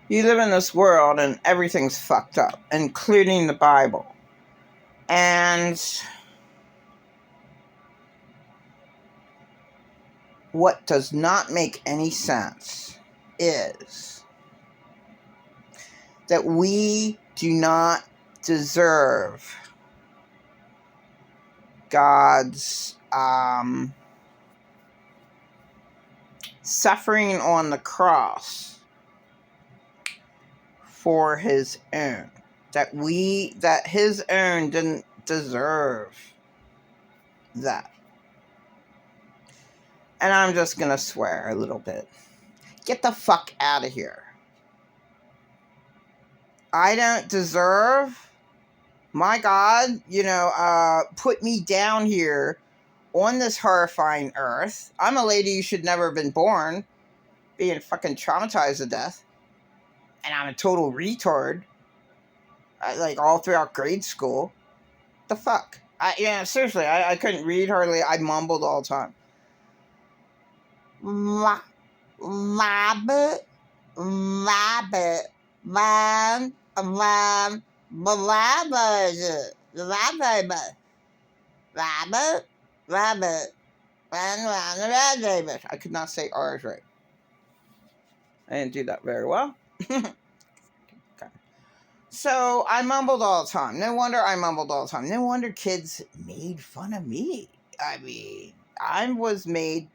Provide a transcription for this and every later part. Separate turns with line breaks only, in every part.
You live in this world and everything's fucked up, including the Bible. And what does not make any sense is that we do not deserve God's suffering on the cross for his own. That his own didn't deserve that. And I'm just gonna swear a little bit. Get the fuck out of here. I don't deserve my God, put me down here on this horrifying earth. I'm a lady who should never have been born, being fucking traumatized to death. And I'm a total retard. Like all throughout grade school. The fuck? Seriously, I couldn't read hardly. I mumbled all the time. Rabbit, rabbit, man, rabbit, rabbit, rabbit. I could not say R's right. I didn't do that very well. Okay. So I mumbled all the time. No wonder I mumbled all the time. No wonder kids made fun of me. I mean, I was made.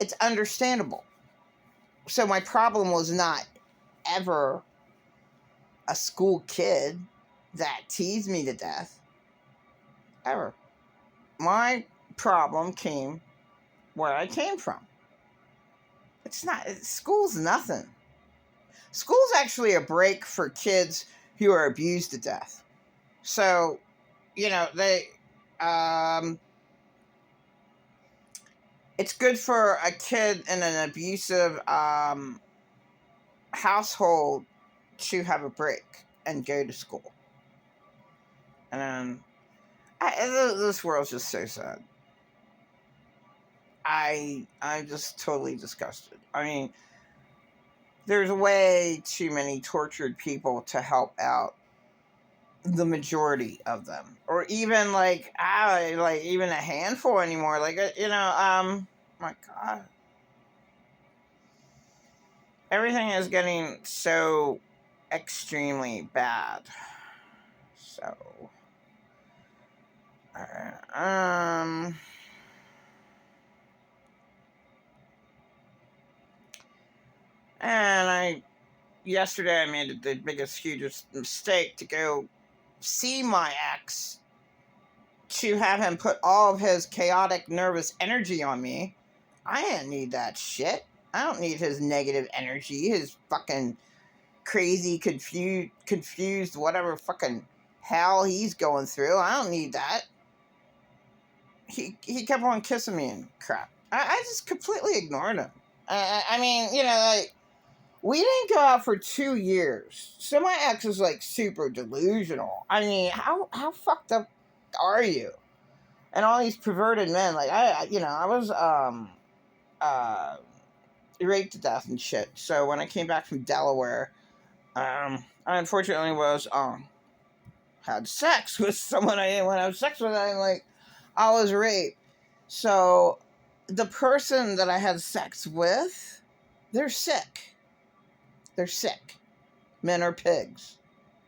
It's understandable. So my problem was not ever a school kid that teased me to death. Ever. My problem came where I came from. School's nothing. School's actually a break for kids who are abused to death. So, it's good for a kid in an abusive household to have a break and go to school. And this world's just so sad. I'm just totally disgusted. I mean, there's way too many tortured people to help out the majority of them, or even like even a handful anymore. My God, everything is getting so extremely bad. So, and yesterday I made the biggest, hugest mistake to go see my ex, to have him put all of his chaotic, nervous energy on me. I didn't need that shit. I don't need his negative energy, his fucking crazy, confused, whatever fucking hell he's going through. I don't need that. He kept on kissing me and crap. I just completely ignored him. I mean, we didn't go out for 2 years. So my ex is like super delusional. I mean, how fucked up are you? And all these perverted men, like I was raped to death and shit. So when I came back from Delaware, I unfortunately was had sex with someone I didn't want to have sex with. I was raped. So the person that I had sex with, they're sick. They're sick. Men are pigs.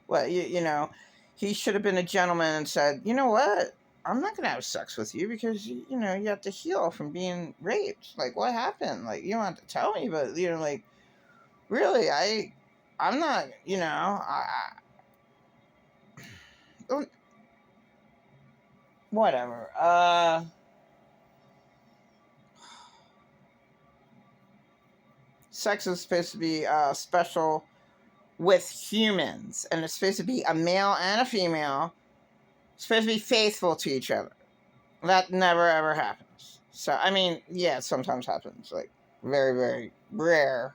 Well, he should have been a gentleman and said, you know what? I'm not going to have sex with you because, you have to heal from being raped. Like, what happened? Like, you don't have to tell me, but, really, I'm not, whatever. Sex is supposed to be special with humans, and it's supposed to be a male and a female. It's supposed to be faithful to each other. That never ever happens. So I mean, yeah, it sometimes happens, like very very rare.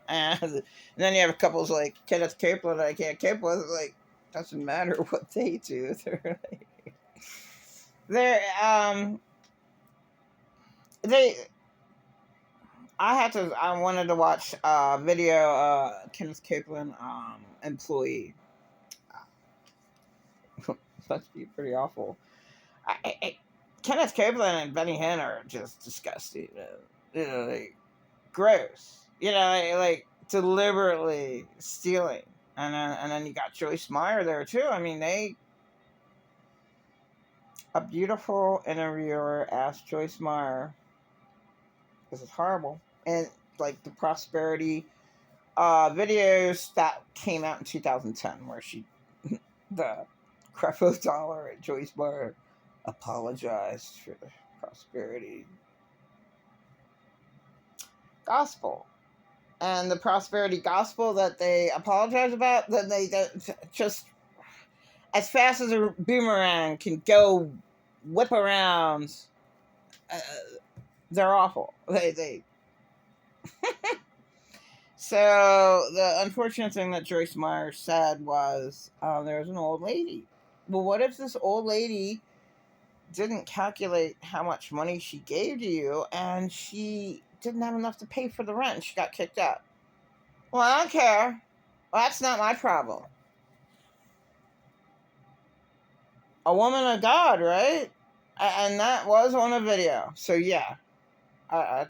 And then you have couples like Kenneth Copeland that I can't cope with. Like, doesn't matter what they do. They're they I wanted to watch a video, Kenneth Copeland, employee. Must be pretty awful. Kenneth Copeland and Benny Hinn are just disgusting. Like, gross. Like deliberately stealing. And then you got Joyce Meyer there too. I mean, a beautiful interviewer asked Joyce Meyer, this is horrible, and like the prosperity videos that came out in 2010, where the Creflo Dollar and Joyce Meyer apologized for the prosperity gospel. And the prosperity gospel that they apologize about, that they just, as fast as a boomerang can go whip around, uh, they're awful. They So the unfortunate thing that Joyce Meyer said was, there was an old lady. Well, what if this old lady didn't calculate how much money she gave to you, and she didn't have enough to pay for the rent? She got kicked out. Well, I don't care. Well, that's not my problem. A woman of God, right? And that was on a video. So yeah, I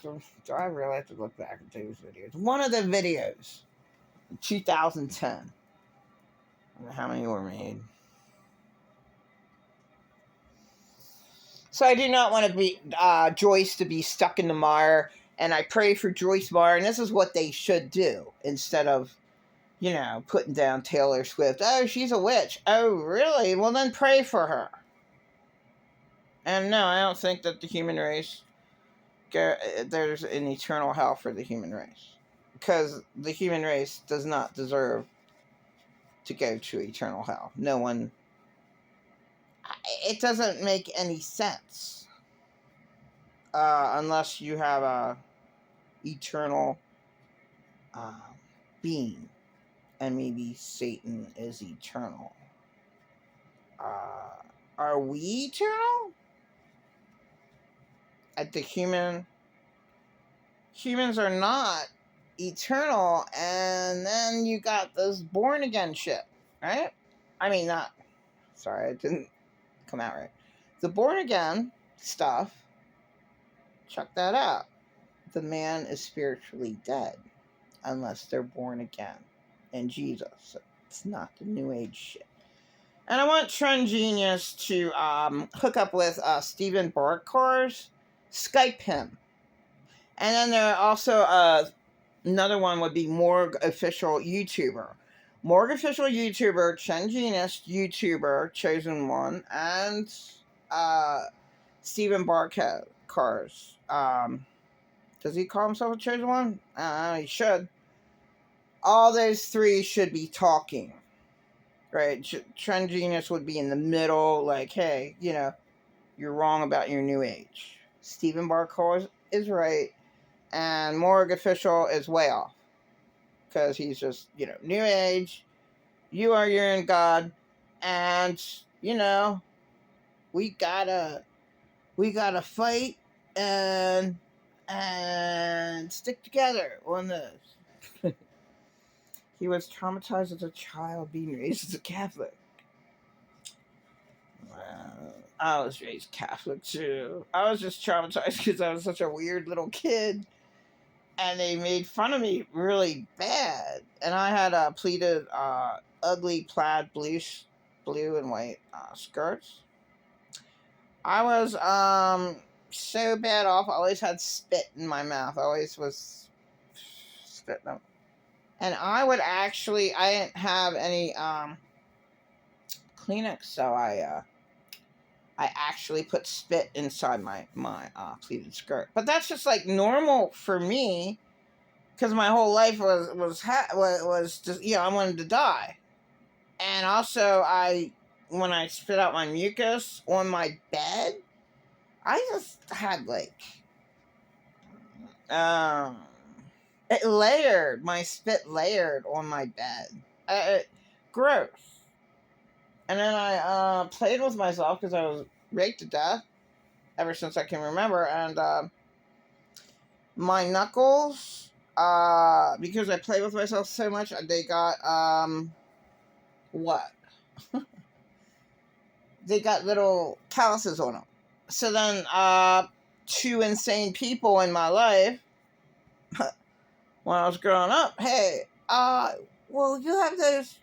really have to look back at those videos. One of the videos, 2010. I don't know how many were made. So I do not want to be Joyce to be stuck in the mire, and I pray for Joyce Meyer, and this is what they should do instead of, putting down Taylor Swift. Oh, she's a witch. Oh, really? Well, then pray for her. And no, I don't think that the human race, there's an eternal hell for the human race, because the human race does not deserve to go to eternal hell. No one. It doesn't make any sense. Unless you have a eternal being, and maybe Satan is eternal. Are we eternal? Humans are not eternal, and then you got this born again shit, right? I mean, sorry, it didn't come out right. The born again stuff, check that out. The man is spiritually dead unless they're born again in Jesus. It's not the New Age shit. And I want Trend Genius to hook up with Stephen Barker's, Skype him. And then there also another one would be Morgue Official YouTuber. Morgue Official YouTuber, Trend Genius YouTuber, chosen one, and Stephen Barker's. Does he call himself a chosen one? He should. All those three should be talking. Right? Trend Genius would be in the middle, like, hey, you're wrong about your New Age. Stephen Barker is right, and Morgue Official is way off. Because he's just, New Age, you are your own God, and, we gotta fight and stick together on this. He was traumatized as a child being raised as a Catholic. I was raised Catholic too. I was just traumatized because I was such a weird little kid. And they made fun of me really bad. And I had pleated, ugly plaid blue and white skirts. I was so bad off. I always had spit in my mouth. I always was spitting them. And I didn't have any Kleenex, so I actually put spit inside my pleated skirt. But that's just like normal for me, because my whole life was just, I wanted to die. And also when I spit out my mucus on my bed, I just had my spit layered on my bed. Gross. And then I played with myself because I was raped to death ever since I can remember. And My knuckles, because I play with myself so much, they got, what? They got little calluses on them. So then, two insane people in my life, when I was growing up, hey, well, you have those,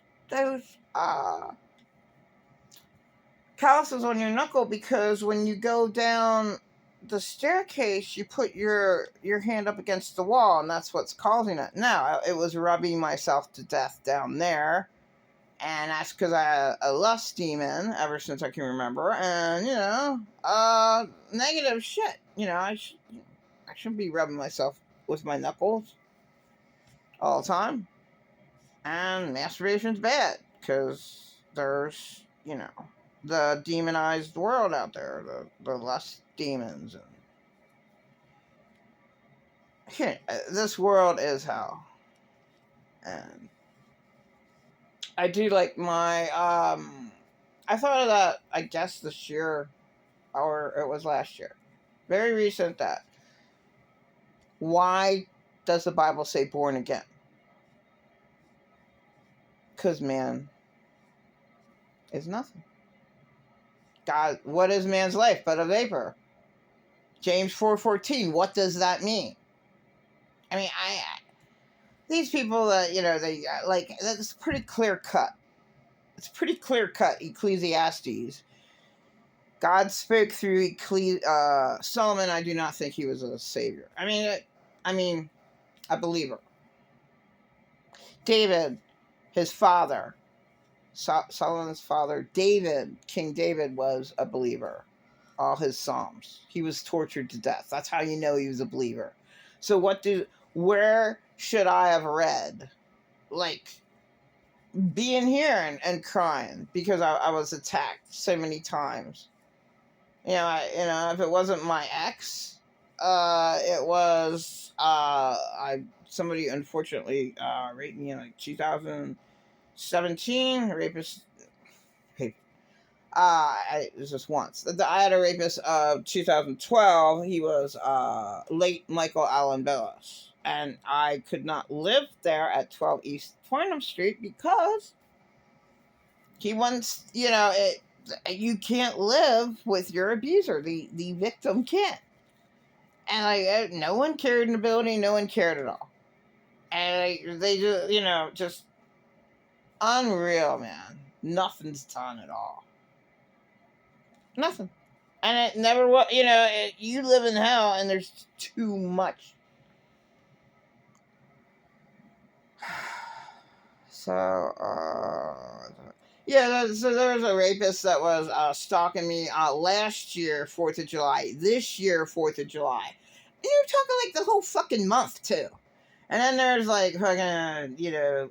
calluses on your knuckle because when you go down the staircase, you put your hand up against the wall, and that's what's causing it. Now, it was rubbing myself to death down there, and that's because I had a lust demon ever since I can remember, and negative shit. I shouldn't be rubbing myself with my knuckles all the time, and masturbation's bad because there's the demonized world out there, the lust demons, and this world is hell. And I do like my I thought of that, I guess, this year, or it was last year, very recent, that why does the Bible say born again? Because man is nothing. God, what is man's life but a vapor? James 4:14. What does that mean? I mean, these people that they like, that's pretty clear cut. It's pretty clear cut. Ecclesiastes. God spoke through Solomon. I do not think he was a savior. I mean, a believer. David, his father, Solomon's father, David, King David, was a believer. All his psalms. He was tortured to death. That's how you know he was a believer. So where should I have read, like, being here and crying because I was attacked so many times? If it wasn't my ex, it was somebody unfortunately raped me in like 2017. Rapist. It was just once. I had a rapist of 2012. He was late Michael Allen Billis. And I could not live there at 12 East Farnham Street because he wants, you can't live with your abuser. The victim can't. And no one cared in the building. No one cared at all. And they just, just unreal, man. Nothing's done at all. Nothing. And it never was, you live in hell and there's too much. So, so there was a rapist that was stalking me last year, 4th of July. This year, 4th of July. And you're talking like the whole fucking month, too. And then there's like fucking,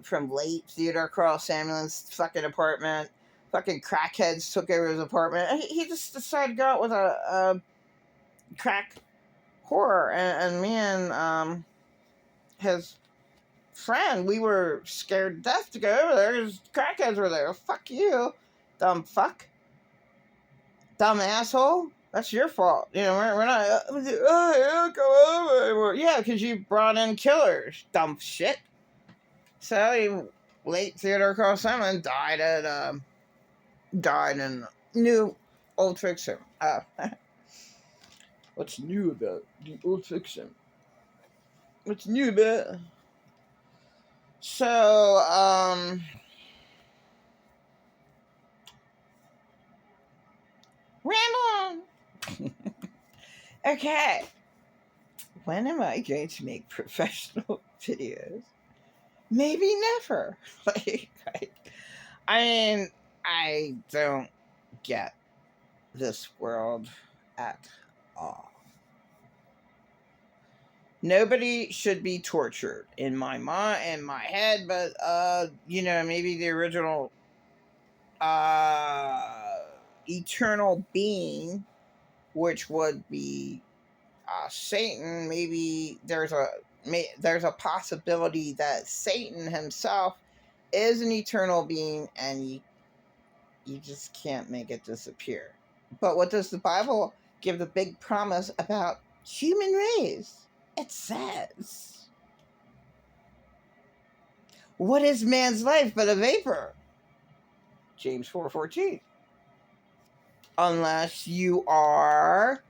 from late Theodore Carl Samuel's fucking apartment. Fucking crackheads took over his apartment. He just decided to go out with a crack horror. And me and his friend, we were scared to death to go over there because crackheads were there. Fuck you, dumb fuck. Dumb asshole. That's your fault. We're not. Don't go over anymore. Yeah, because you brought in killers. Dumb shit. So, late Theodore Carl Simon died in New Old Fiction. What's new about the Old Fiction? What's new about? So, ramble on. Okay. When am I going to make professional videos? Maybe never. I don't get this world at all. Nobody should be tortured in my mind, in my head, but maybe the original eternal being, which would be Satan. Maybe there's a possibility that Satan himself is an eternal being, and you just can't make it disappear. But what does the Bible give the big promise about human race? It says, what is man's life but a vapor? James 4:14. Unless you are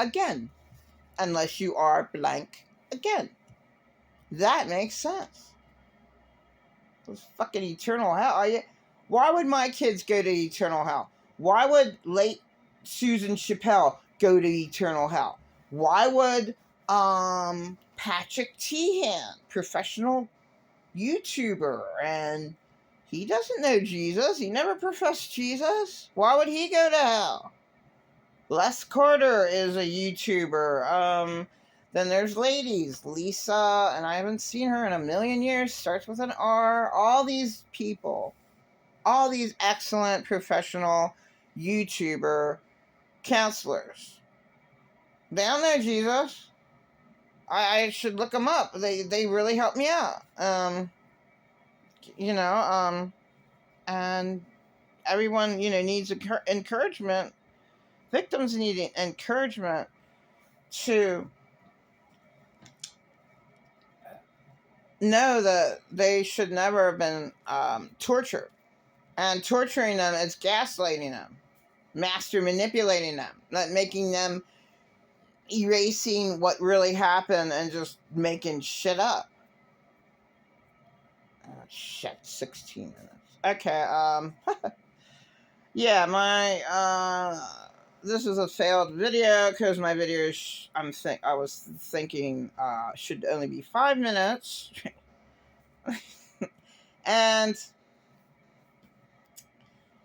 again. Unless you are blank again. That makes sense. Those fucking eternal hell. Are you? Why would my kids go to eternal hell? Why would late Susan Chappelle go to eternal hell? Why would Patrick Teehan, professional YouTuber, and he doesn't know Jesus. He never professed Jesus. Why would he go to hell? Les Carter is a YouTuber. Then there's ladies, Lisa, and I haven't seen her in a million years, starts with an R. All these people, all these excellent professional YouTuber counselors. They don't know Jesus. I should look them up. They really helped me out. And everyone, needs encouragement. Victims need encouragement to know that they should never have been tortured. And torturing them is gaslighting them, master manipulating them, not making them erasing what really happened and just making shit up. Oh, shit, 16 minutes. Okay, yeah, this is a failed video because my video I was thinking should only be 5 minutes. And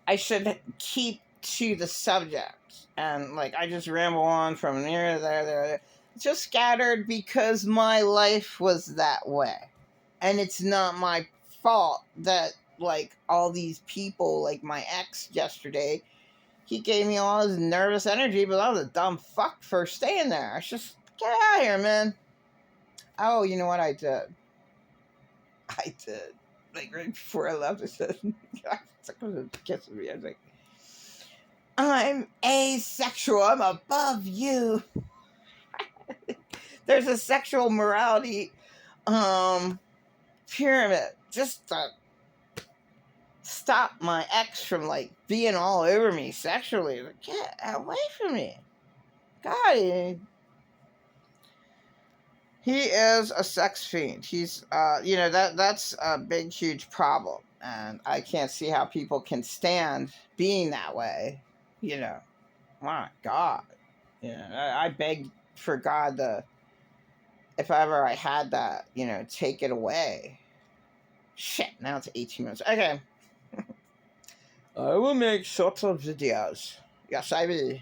I should keep to the subject. And I just ramble on from here to there. Just scattered because my life was that way. And it's not my fault that all these people, like my ex yesterday, he gave me all his nervous energy, but I was a dumb fuck for staying there. I should just get out of here, man. Oh, you know what I did? Right before I left, I said, someone was kissing me. I was like, I'm asexual. I'm above you. There's a sexual morality pyramid just to stop my ex from being all over me sexually. Get away from me. God, he is a sex fiend. He's that's a big, huge problem. And I can't see how people can stand being that way. My God. I beg for God to, if ever I had that, take it away. Shit, now it's 18 minutes. Okay. I will make shorter videos. Yes, I will.